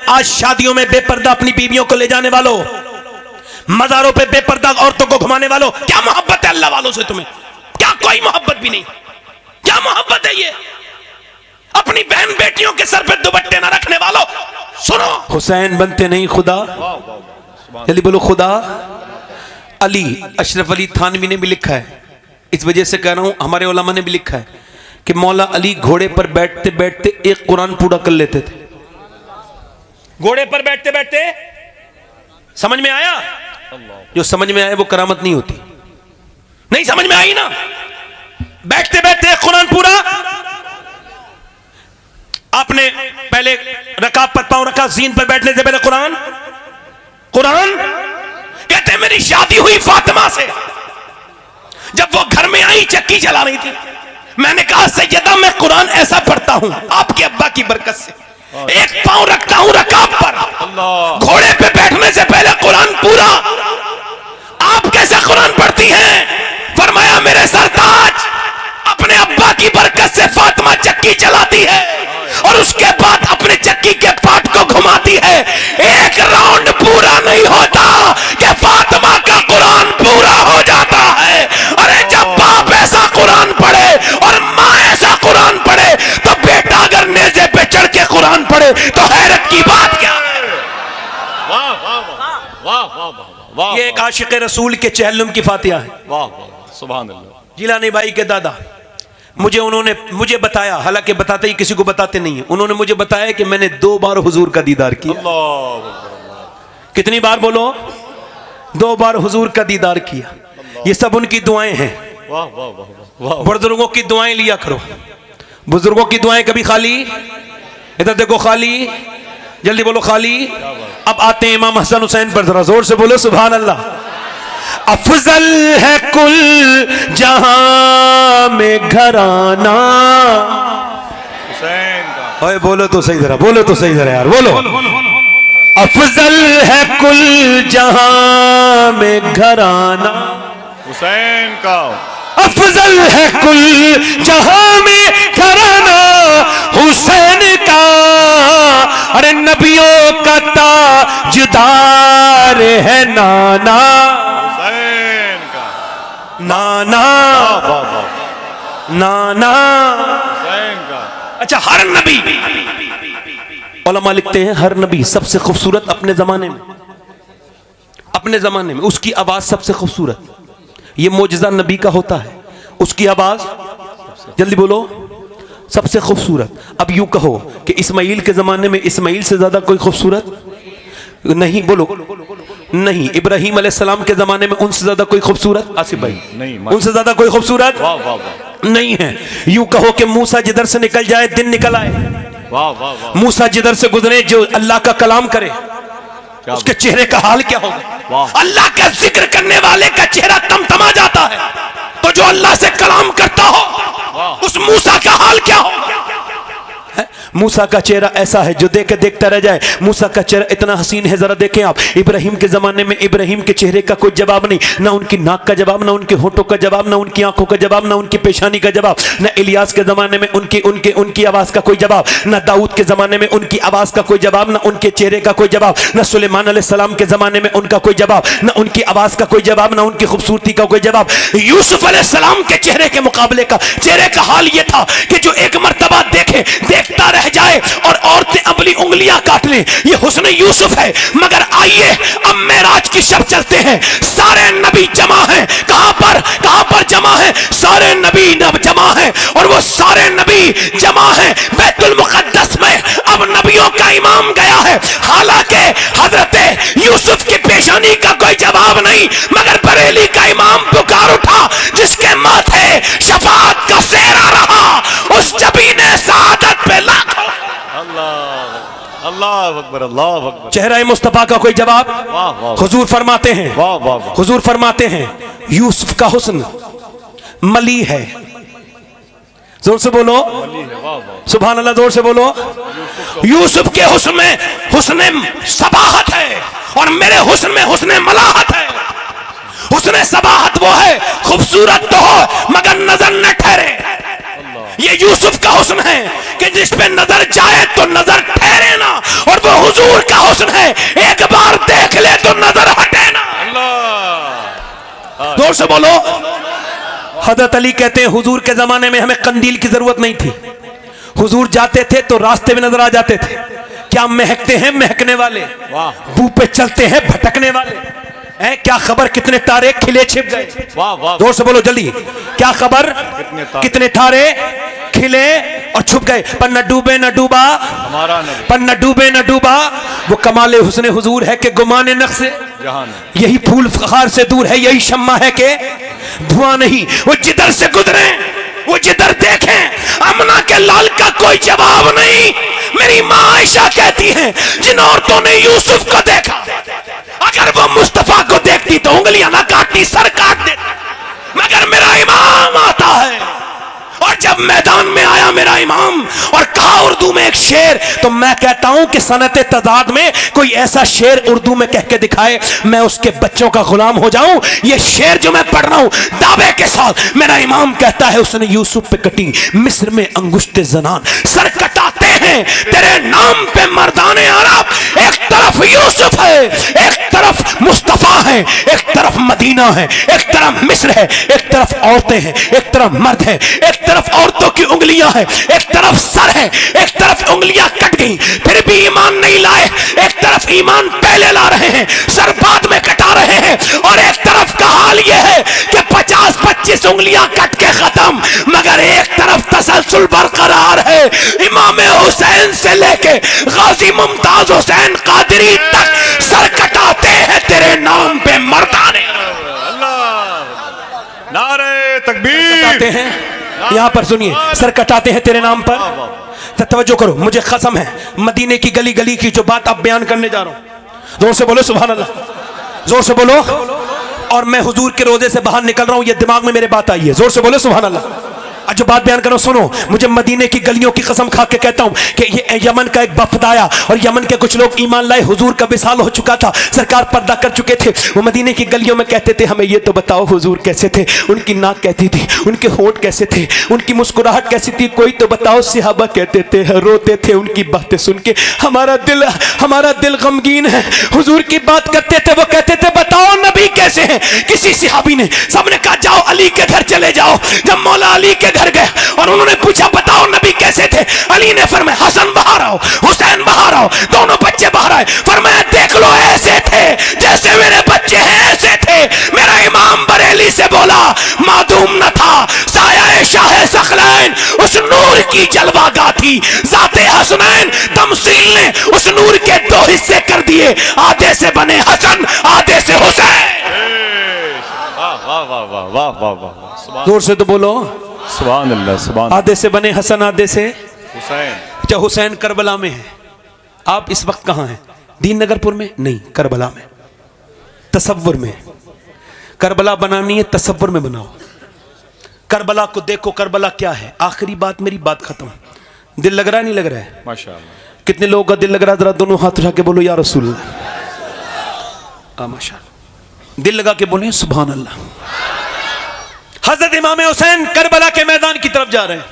आज शादियों में बेपर्दा अपनी बीवियों को ले जाने वालों, मज़ारों पे बेपर्दा औरतों को घुमाने वालों, क्या मोहब्बत है अल्लाह वालों से तुम्हें? क्या कोई मोहब्बत भी नहीं? क्या मोहब्बत है ये? अपनी बहन बेटियों के सर पे दुपट्टे ना रखने वालों, सुनो, हुसैन बनते नहीं खुदा, जल्दी बोलो खुदा। अली, अशरफ अली थानवी ने भी लिखा है, इस वजह से कह रहा हूं, हमारे उलमा ने भी लिखा है कि मौला अली घोड़े पर बैठते बैठते एक कुरान पूरा कर लेते थे। घोड़े पर बैठते बैठते, समझ में आया? जो समझ में आए वो करामत नहीं होती। नहीं समझ में आई ना? बैठते बैठते एक कुरान पूरा। आपने पहले रकाब पर पांव रखा, जीन पर बैठने से पहले कुरान। कहते मेरी शादी हुई फातिमा से, जब वो घर में आई चक्की चला रही थी, मैंने कहा सैयदा मैं कुरान ऐसा पढ़ता हूं आपके अब्बा की बरकत से, एक पांव रखता हूं रकाब पर, घोड़े पे बैठने से पहले कुरान पूरा। आप कैसे कुरान पढ़ती हैं? फरमाया मेरे सरताज अपने अब्बा की बरकत से फातिमा चक्की चलाती है और उसके बाद अपने चक्की के पाट को घुमाती है। एक राउंड पूरा नहीं होता कि फातिमा का कुरान पूरा हो जाता है। अरे जब बाप ऐसा कुरान पढ़े और माँ ऐसा कुरान पढ़े तो बेटा अगर नेज़े पे चढ़ के कुरान पढ़े तो हैरत की बात क्या है? वाह वाह वाह वाह वाह। ये एक आशिक रसूल के चहलुम की फातिहा है। वाह वाह, सुभान अल्लाह। जिलानी भाई के दादा मुझे बताया, हालांकि बताते ही किसी को बताते नहीं है, उन्होंने मुझे बताया कि मैंने 2 बार हुजूर का दीदार किया। कितनी बार बोलो? 2 बार हुजूर का दीदार किया। ये सब उनकी दुआएं हैं। वाह वाह वाह वाह। बुजुर्गों की दुआएं लिया करो। बुजुर्गों की दुआएं कभी खाली, इधर देखो खाली, जल्दी बोलो खाली। अब आते हैं इमाम हसन हुसैन पर, जरा जोर से बोलो सुभान अल्लाह। अफजल है कुल जहां में घराना। हुसैन का। ओए बोलो तो सही जरा, बोलो तो सही जरा यार, बोलो। अफजल है कुल जहां में घराना। हुसैन का। अफजल है कुल जहां में घराना हुसैन का। अरे नबियों का ताजदार है नाना। हुसैन का। नाना नाना। हुसैन का। अच्छा, हर नबी, उलमा लिखते हैं हर नबी सबसे खूबसूरत अपने जमाने में, अपने जमाने में उसकी आवाज सबसे खूबसूरत। ये मोजज़ा नबी का होता है, उसकी आवाज, जल्दी बोलो, सबसे खूबसूरत। अब यूं कहो कि इस्माइल के जमाने में इस्माइल से ज्यादा कोई खूबसूरत नहीं, बोलो नहीं। इब्राहिम अलैहिस्सलाम के जमाने में उनसे ज्यादा कोई खूबसूरत, आसिफ भाई नहीं, उनसे ज्यादा कोई खूबसूरत वाह वाह वाह नहीं है। यूं कहो कि मूसा जिधर से निकल जाए दिन निकल आए। वाह वाह वाह। मूसा जिधर से गुजरे, जो अल्लाह का कलाम करे, उसके चेहरे का हाल क्या होगा? अल्लाह का जिक्र करने वाले का चेहरा तमतमा जाता है, तो जो अल्लाह से कलाम करता हो उस मूसा का हाल क्या होगा? मूसा का चेहरा ऐसा है जो देख के देखता रह जाए। मूसा का चेहरा इतना हसीन है, जरा देखें आप। इब्राहिम के जमाने में इब्राहिम के चेहरे का कोई जवाब नहीं, ना उनकी नाक का जवाब, ना उनके होठों का जवाब, ना उनकी आंखों का जवाब, ना उनकी पेशानी का जवाब। ना इलियास के जमाने में उनकी आवाज का कोई जवाब, ना दाऊद के जमाने में उनकी आवाज का कोई जवाब, ना उनके चेहरे का कोई जवाब, ना सुलेमान अलैहिस्सलाम के जमाने में उनका कोई जवाब, ना उनकी आवाज का कोई जवाब, ना उनकी खूबसूरती का कोई जवाब। यूसुफ अलैहिस्सलाम के चेहरे के मुकाबले का चेहरे का हाल यह था कि जो एक मर्तबा देखे देखता रह जाए और औरतें अपनी उंगलियां काट लें। ये हुस्न यूसुफ है। मगर आइए अब मेराज की शब चलते हैं। सारे नबी जमा हैं। कहां पर जमा है? सारे नबी जमा हैं और वो सारे नबी जमा हैं बैतुल मुकद्दस में। अब नबियों का इमाम गया है। हालांकि हजरत यूसुफ की पेशानी का कोई जवाब नहीं, मगर बरेली का इमाम पुकार उठा जिसके माथे शफाअत का सेहरा रहा, उस जबीने सआदत पे लाखों। अल्लाह अकबर, अल्लाह अकबर। चेहरा मुस्तफा का कोई जवाब? वाह वाह। हुजूर फरमाते हैं, वाह वाह वाह। हुजूर फरमाते हैं यूसुफ का हुस्न मली है। जोर से बोलो सुभान अल्लाह, जोर से बोलो। यूसुफ के हुस्न में हुस्न सबाहत है और मेरे हुस्न में हुस्न मलाहत है। हुस्न सबाहत वो है, खूबसूरत तो हो मगर नजर न ठहरे। ये यूसुफ का हुस्न है कि जिस पे नजर जाए तो नजर ठहरे ना, और वो हुजूर का हुस्न है एक बार देख ले तो नजर हटे ना। जोर से बोलो। हजरत अली कहते हैं हुजूर के जमाने में हमें कंदील की जरूरत नहीं थी, हुजूर जाते थे तो रास्ते में नजर आ जाते थे। क्या महकते हैं महकने वाले, बू पे चलते हैं भटकने वाले हैं। क्या खबर कितने तारे खिले छिप गए। जोर से बोलो जल्दी। क्या खबर कितने तारे खिले और छुप गए। पर न डूबे न डूबा हमारा नबी, पर न डूबे न डूबा वो कमाले हुस्ने हुजूर है कि गुमाने नक्शे जहां, यही फूल फखार से दूर है, यही शम्मा है कि धुआं नहीं। वो जिधर से गुजरे वो जिधर देखें अमना के लाल का कोई जवाब नहीं। मेरी माँ आयशा कहती है जिन औरतों ने यूसुफ को देखा, अगर वो मुस्तफा को देखती तो उंगलियां ना काटती, सर काट देती। मगर मेरा इमाम आता है, और जब मैदान में आया मेरा इमाम और कहा उर्दू में एक शेर, तो मैं कहता हूं कि सनत तजाद में कोई ऐसा शेर उर्दू में कह के दिखाए, मैं उसके बच्चों का गुलाम हो जाऊं। ये शेर जो मैं पढ़ रहा हूं दावे के साथ, मेरा इमाम कहता है उसने यूसुफ पे कटी मिस्र में अंगुश्ते जनान, सर कटाते हैं तेरे नाम पे मर्दाने अरब। एक तरफ यूसुफ है, एक तरफ मुस्तफा है, एक तरफ मदीना है, एक तरफ मिस्र है, एक तरफ औरतें हैं, एक तरफ मर्द है, एक तरफ औरतों की उंगलियां हैं, एक तरफ सर है, एक तरफ उंगलियां कट गई फिर भी ईमान नहीं लाए। एक तरफ ईमान पहले ला रहे हैं, सर बाद में कटा रहे हैं, और एक तरफ का हाल यह है कि 50-25 उंगलियां कट के खत्म, मगर एक तरफ तसलसल बरकरार है। इमाम हुसैन से लेके गाजी मुमताज हुसैन कादरी तक सर कटाते हैं तेरे नाम पे मर्दाने। नारे तकबीर हैं यहां पर सुनिए, सर कटाते हैं तेरे नाम पर। तो तवज्जो करो, मुझे कसम है मदीने की गली गली की जो बात अब बयान करने जा रहा हूं, जोर से बोलो सुभान अल्लाह, जोर से बोलो। और मैं हुजूर के रोजे से बाहर निकल रहा हूं, ये दिमाग में मेरे बात आई है, जोर से बोलो सुभान अल्लाह। जो बात बयान करो सुनो, मुझे मदीने की गलियों की कसम खा के कहता हूं कि ये यमन का एक वफद आया और यमन के कुछ लोग ईमान लाए, हुजूर का विसाल हो चुका था, सरकार पर्दा कर चुके थे। वो मदीने की गलियों में कहते थे हमें ये तो बताओ हुजूर कैसे थे, उनकी नाक कैसी थी, उनके होंठ कैसे थे, उनकी मुस्कुराहट कैसी थी, कोई तो बताओ। सहाबा कहते थे, रोते थे उनकी बातें सुन के, हमारा दिल गमगीन है। हुजूर की बात करते थे, वो कहते थे बताओ नबी कैसे हैं। किसी सहाबी ने, सबने कहा जाओ अली के घर चले जाओ। जब मौला अली के घर गए और उन्होंने पूछा बताओ नबी कैसे थे, अली ने फरमाया हसन बाहर आओ, हुसैन बाहर आओ, दोनों बच्चे बाहर आए। फरमाया देख लो ऐसे थे जैसे मेरे बच्चे हैं, ऐसे थे। मेरा इमाम बरेली से बोला मादूम न था साया शाह सखलैन, उस नूर की जलवागा थी जाते हसनैन। तमसील ने उस नूर के दो हिस्से कर दिए, आधे से बने हसन, आधे से हुसैन। वाह वाह वाह वाह वाह वाह, जोर से तो बोलो सुभान अल्लाह, सुभान। आधे से बने हसन, आधे से हुसैन। अच्छा हुसैन करबला में है, आप इस वक्त कहां हैं? दीन नगरपुर में नहीं, करबला में, तसव्वुर में। करबला बनानी है तसव्वुर में बनाओ। करबला को देखो, करबला क्या है। आखिरी बात, मेरी बात खत्म। दिल लग रहा है नहीं लग रहा है? माशाअल्लाह। कितने लोगों का दिल लग रहा है? जरा दोनों हाथ उठा के बोलो या रसूल अल्लाह। माशाअल्लाह, दिल लगा के बोले सुभान अल्लाह। हजरत इमाम हुसैन करबला के मैदान की तरफ जा रहे हैं।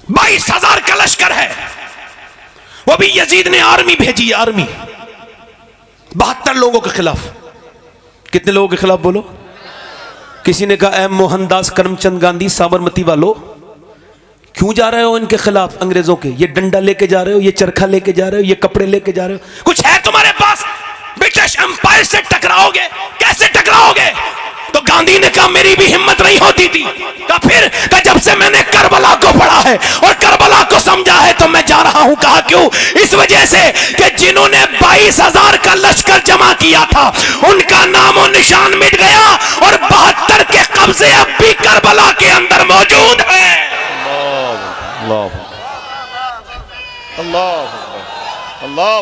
22,000 का लश्कर है, वो भी यजीद ने आर्मी भेजी, आर्मी 72 लोगों के खिलाफ। कितने लोगों के खिलाफ बोलो? किसी ने कहा एम मोहनदास करमचंद गांधी साबरमती वालों, क्यों जा रहे हो इनके खिलाफ अंग्रेजों के? ये डंडा लेके जा रहे हो, ये चरखा लेके जा रहे हो, ये कपड़े लेके जा रहे हो, कुछ है तुम्हारे पास? ब्रिटिश एम्पायर से टकराओगे, कैसे टकराओगे? तो गांधी ने कहा मेरी भी हिम्मत नहीं होती थी। कहा फिर? कहा जब से मैंने करबला को पढ़ा है और करबला को समझा है तो मैं जा रहा हूं। कहा क्यों? इस वजह से कि जिन्होंने 22,000 का लश्कर जमा किया था उनका नामो निशान मिट गया और 72 के कब्जे अब भी करबला के अंदर मौजूद है। अल्लाह अल्लाह अल्लाह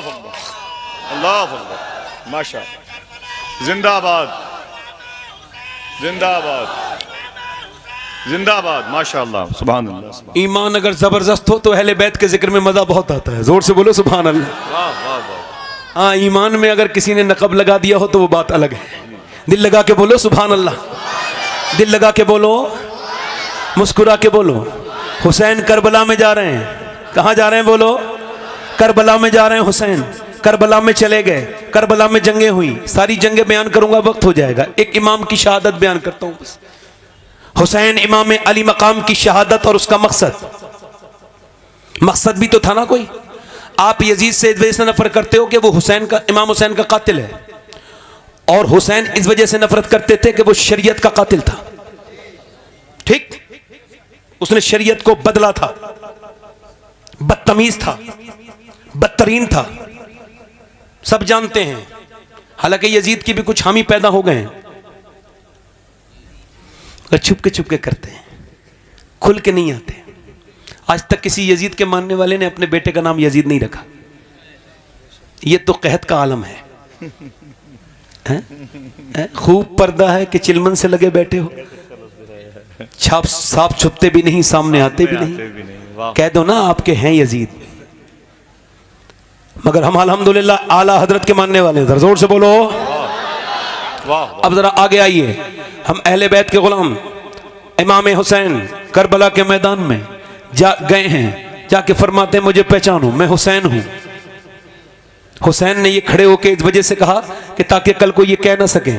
अल्लाह, माशाअल्लाह, जिंदाबाद जिंदाबाद जिंदाबाद, माशाअल्लाह, सुभान अल्लाह। ईमान अगर जबरदस्त हो तो अहले बैत के जिक्र में मजा बहुत आता है। जोर से बोलो सुभान अल्लाह। वाह वाह वाह। हाँ, ईमान में अगर किसी ने नकब लगा दिया हो तो वो बात अलग है। दिल लगा के बोलो सुभान अल्लाह, दिल लगा के बोलो। मुस्कुरा के बोलो। हुसैन करबला में जा रहे हैं। कहां जा रहे हैं बोलो? करबला में जा रहे हैं हुसैन। करबला में चले गए, करबला में जंगें हुई, सारी जंगें बयान करूंगा, वक्त हो जाएगा। एक इमाम की शहादत बयान करता हूं बस। हुसैन इमाम अली मकाम की शहादत और उसका मकसद भी तो था ना कोई। आप यजीद से इस वजह से नफरत करते हो कि वो हुसैन का, इमाम हुसैन का कातिल है, और हुसैन इस वजह से नफरत करते थे कि वो शरीयत का कातिल था। ठीक, उसने शरीयत को बदला था, बदतमीज था, बदतरीन था, सब जानते हैं। हालांकि यजीद की भी कुछ हामी पैदा हो गए हैं, और छुपके करते हैं, खुल के नहीं आते। आज तक किसी यजीद के मानने वाले ने अपने बेटे का नाम यजीद नहीं रखा। ये तो कहत का आलम है। खूब पर्दा है कि चिलमन से लगे बैठे हो, छाप साफ छुपते भी नहीं, सामने आते भी नहीं। कह दो ना आपके हैं यजीद, मगर हम अल्हम्दुलिल्लाह आला हजरत के मानने वाले हैं। जोर से बोलो। अब जरा आगे आइए। हम अहले बैत के गुलाम इमाम हुसैन करबला के मैदान में जा गए हैं, जाके फरमाते हैं मुझे पहचानो, मैं हुसैन हूं। हुसैन ने ये खड़े होके इस वजह से कहा कि ताकि कल को ये कह ना सके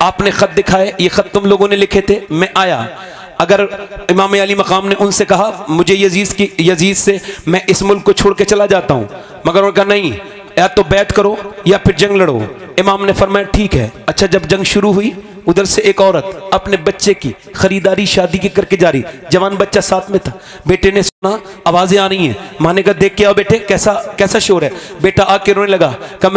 आपने खत दिखाए, ये खत तुम लोगों ने लिखे थे, मैं आया। अगर इमाम अली मकाम ने उनसे कहा मुझे यजीद से मैं इस मुल्क को छोड़ के चला जाता हूं, मगर उन्होंने कहा नहीं, या तो बैत करो या फिर जंग लड़ो। इमाम ने फरमाया ठीक है। अच्छा, जब जंग शुरू हुई, उधर से एक औरत अपने बच्चे की खरीदारी शादी की करके जा रही, जवान बच्चा साथ में था। बेटे ने सुना आवाजें आ रही हैं, माँ ने कहा देख के आओ बेटे, कैसा शोर है। बेटा आके रोने लगा, कहा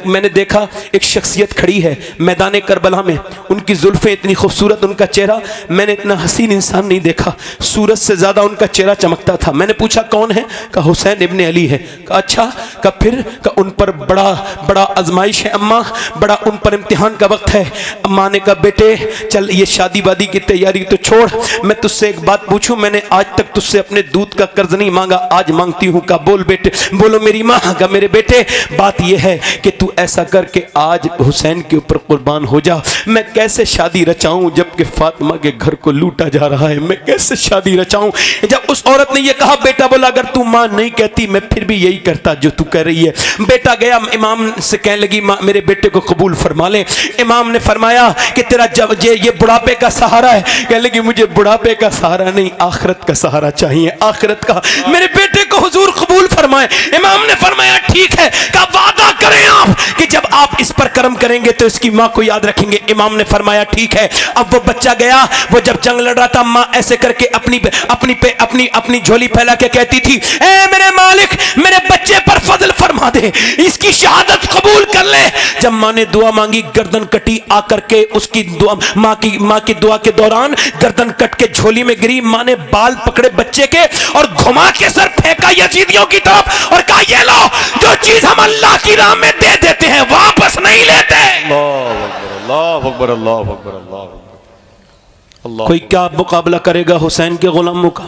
मैंने देखा एक शख्सियत खड़ी है मैदान करबला में, उनकी जुल्फें इतनी खूबसूरत, उनका चेहरा, मैंने इतना हसीन इंसान नहीं देखा, सूरज से ज्यादा उनका चेहरा चमकता था। मैंने पूछा कौन है? कहा हुसैन इब्ने अली है। कहा अच्छा, कहा फिर? कहा उन पर बड़ा आजमाइश है अम्मा, बड़ा उन पर इम्तिहान का वक्त है। अम्मा ने कहा बेटे चल, ये शादी वादी की तैयारी तो छोड़, मैं तुझसे एक बात पूछूं, मैंने आज तक तुझसे अपने दूध का कर्ज नहीं मांगा, आज मांगती हूं। का बोल बेटे। बोलो मेरी माँ। का मेरे बेटे, बात यह है कि तू ऐसा करके आज हुसैन के ऊपर कुर्बान हो जा। मैं कैसे शादी रचाऊं जबकि फातिमा के घर को लूटा जा रहा है, मैं कैसे शादी रचाऊं? जब उस औरत ने यह कहा, बेटा बोला अगर तू मां नहीं कहती मैं फिर भी यही करता जो तू कह रही है। बेटा गया इमाम से, कहने लगी मां मेरे बेटे को कबूल फरमा ले। इमाम ने फरमाया कि तेरा जब ये बुढ़ापे का सहारा है। कहने लगी मुझे बुढ़ापे का सहारा नहीं, आखिरत का सहारा चाहिए, आखिरत का। मेरे बेटे को हुजूर कबूल फरमाए। इमाम ने फरमाया ठीक है। का वादा करें आप कि जब आप इस पर कर्म करेंगे तो इसकी मां को याद रखेंगे। इमाम ने फरमाया ठीक है। अब वो बच्चा गया, वो जब जंग लड़ रहा था, मां ऐसे करके अपनी झोली फैला के कहती थी, ए मेरे मालिक मेरे बच्चे पर फजल फरमा दे, इसकी शहादत कबूल कर ले। जब मां ने दुआ मांगी, गर्दन कटी, आकर के उसकी दुआ, मां की दुआ के दौरान गर्दन कट के झोली में गिरी। मां ने बाल पकड़े बच्चे के और घुमा के सर फेंका यजीदियों की तरफ और कहा ये लो, जो चीज हम अल्लाह की राह में दे देते हैं वापस नहीं लेते। अल्लाह अकबर, अल्लाह अकबर, अल्लाह अकबर। कोई क्या मुकाबला करेगा हुसैन के गुलामों का?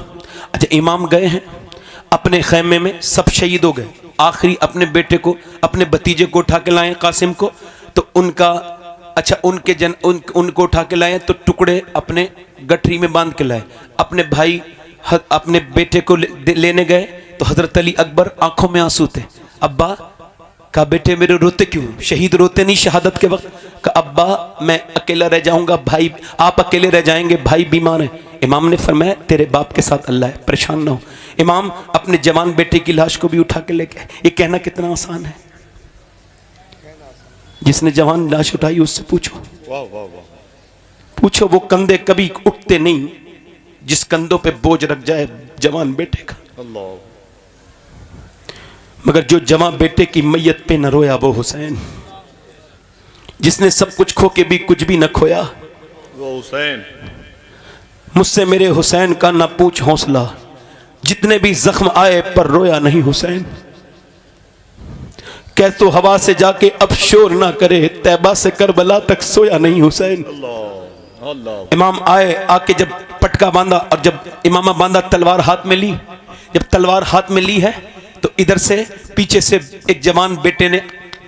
अच्छा, इमाम गए हैं अपने खैमे में, सब शहीद हो गए। आखिरी अपने बेटे को, अपने भतीजे को उठा के लाए कासिम को, तो उनका अच्छा उनको उठा के लाए तो टुकड़े अपने गठरी में बांध के लाए। अपने भाई अपने बेटे को लेने गए तो हजरत अली अकबर आंखों में आंसू थे। अब्बा, कहा बेटे मेरे रोते क्यों? शहीद रोते नहीं शहादत के वक्त? कहा अब्बा मैं अकेला रह जाऊंगा, भाई आप अकेले रह जाएंगे, भाई बीमार है। इमाम ने फरमाया तेरे बाप के साथ अल्लाह है, परेशान ना हो। इमाम अपने जवान बेटे की लाश को भी उठा के ले गए। ये कहना कितना आसान है, जिसने जवान लाश उठाई उससे पूछो। वाह वाह वाह, पूछो, वो कंधे कभी उठते नहीं जिस कंधों पे बोझ रख जाए जवान बेटे का। अल्लाह। मगर जो जवान बेटे की मैयत पे न रोया वो हुसैन, जिसने सब कुछ खो के भी कुछ भी न खोया वो हुसैन। मुझसे मेरे हुसैन का ना पूछ हौसला, जितने भी जख्म आए पर रोया नहीं हुसैन। कह तो हवा से जाके अब शोर ना करे, तैबा से करबला तक सोया नहीं हुसैन। अल्लाह अल्लाह। इमाम आए, आके जब पटका बांधा और जब इमामा बांधा, तलवार हाथ में ली। जब तलवार हाथ में ली है तो इधर से पीछे से एक जवान बेटे ने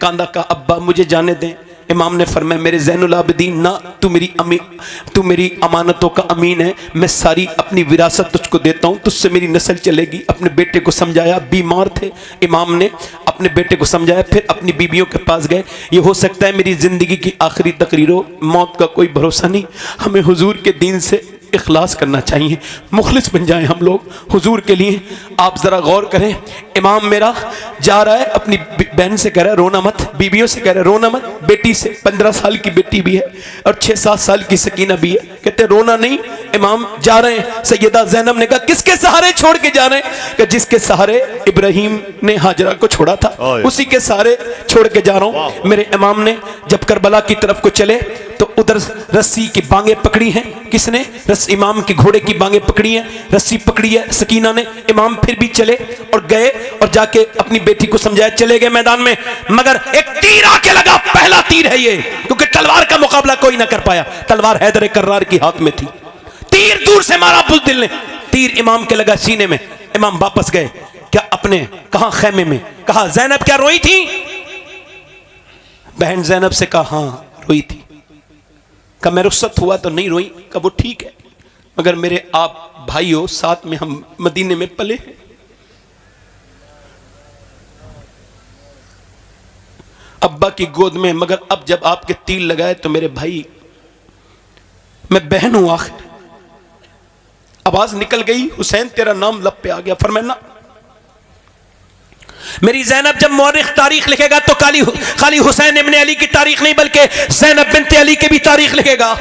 कांदा का, अब्बा मुझे जाने दें, इमाम ने फरमाया मेरे ज़ैनुल आबिदीन ना, तू मेरी अमानतों का अमीन है, मैं सारी अपनी विरासत तुझको देता हूँ, तुझसे मेरी नस्ल चलेगी। अपने बेटे को समझाया, बीमार थे, इमाम ने अपने बेटे को समझाया, फिर अपनी बीबियों के पास गए। ये हो सकता है मेरी ज़िंदगी की आखिरी तकरीर हो, मौत का कोई भरोसा नहीं, हमें हुजूर के दीन से इखलास करना चाहिए, मुखलिस बन जाएं हम लोग हुजूर के लिए। आप ज़रा गौर करें, इमाम मेरा जा रहा है, अपनी बहन से कह रहा है रोना मत, बीबियों से कह रहा है रोना मत, बेटी से 15 साल की बेटी भी है और 6-7 साल की सकीना भी है, कहते रोना नहीं। इमाम जा रहे हैं, सैयदा ज़ैनब ने कहा किसके सहारे छोड़ के जा रहे हैं? कि जिसके सहारे इब्राहिम ने हाजरा को छोड़ा था, उसी के सहारे छोड़ के जा रहा हूँ। मेरे इमाम ने जब करबला की तरफ को चले तो उधर रस्सी की बांगें पकड़ी हैं, किसने? इमाम के घोड़े की बांगें पकड़ी हैं, रस्सी पकड़ी है सकीना ने। इमाम फिर भी चले और गए और जाके अपनी बेटी को समझाया, चले गए मैदान में, मगर एक तीर आके लगा, पहला तीर है ये, क्योंकि तलवार का मुकाबला कोई ना कर पाया, तलवार हैदर कर्रार की हाथ में थी। तीर दूर से मारा बुज़दिल ने, तीर इमाम के लगा सीने में। इमाम वापस गए, क्या अपने कहा खैमे में, कहा ज़ैनब क्या रोई थी? बहन ज़ैनब से कहा हाँ रोई थी। कहा मैं रुखसत हुआ तो नहीं रोई? कहा वो ठीक है, मगर मेरे आप भाई हो, साथ में हम मदीने में पले हैं, अब्बा की गोद में, मगर अब जब आपके तीर लगाए तो मेरे भाई, मैं बहन हूं आखिर। आवाज निकल गई, हुसैन तेरा नाम लब पे आ गया। फरमाया ना, मेरी ज़ैनब जब मौरिख तारीख लिखेगा तो खाली हुसैन इब्ने अली की तारीख नहीं, बल्कि ज़ैनब बिन्ते अली की भी तारीख लिखेगा।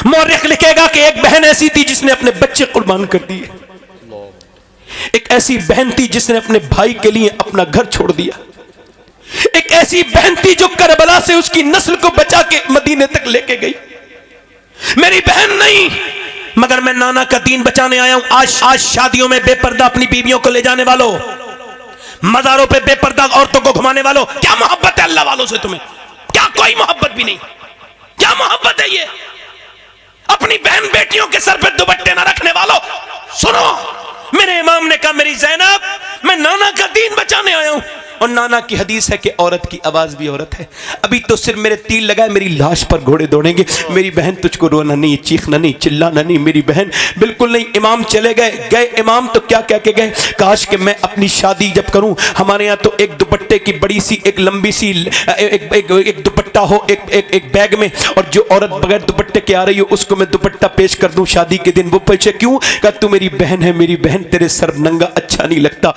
मौरिख लिखेगा कि एक बहन ऐसी थी जिसने अपने बच्चे कुर्बान कर दिए, एक ऐसी बहन थी जिसने अपने भाई के लिए अपना घर छोड़ दिया, एक ऐसी बहन थी जो करबला से उसकी नस्ल को बचा के मदीने तक लेके गई। मेरी बहन नहीं, मगर मैं नाना का दीन बचाने आया हूं। आज शादियों में बेपर्दा अपनी बीवियों को ले जाने वालों, मज़ारों पे बेपर्दा औरतों को घुमाने वालों, क्या मोहब्बत है अल्लाह वालों से तुम्हें? क्या कोई मोहब्बत भी नहीं? क्या मोहब्बत है ये? अपनी बहन बेटियों के सर पे दुपट्टे ना रखने वालों, सुनो, मेरे इमाम ने कहा मेरी ज़ैनब, मैं नाना का दीन बचाने आया हूं। और नाना की हदीस है कि औरत की आवाज भी औरत है। अभी तो सिर्फ मेरे तीर लगाए, मेरी लाश पर घोड़े दौड़ेंगे। मेरी बहन तुझको रोना नहीं, चीखना नहीं, चिल्लाना नहीं, मेरी बहन बिल्कुल नहीं। इमाम चले गए इमाम तो क्या कह के गए, काश कि मैं अपनी शादी जब करूं, हमारे यहाँ तो एक दुपट्टे की बड़ी सी, एक लंबी सी एक दुपट्टा हो एक बैग में, और जो औरत बगैर दुपट्टे के आ रही हो उसको मैं दुपट्टा पेश कर दूं शादी के दिन। वो पूछे क्यों? कहा तू मेरी बहन है, मेरी बहन तेरे सर नंगा अच्छा नहीं लगता।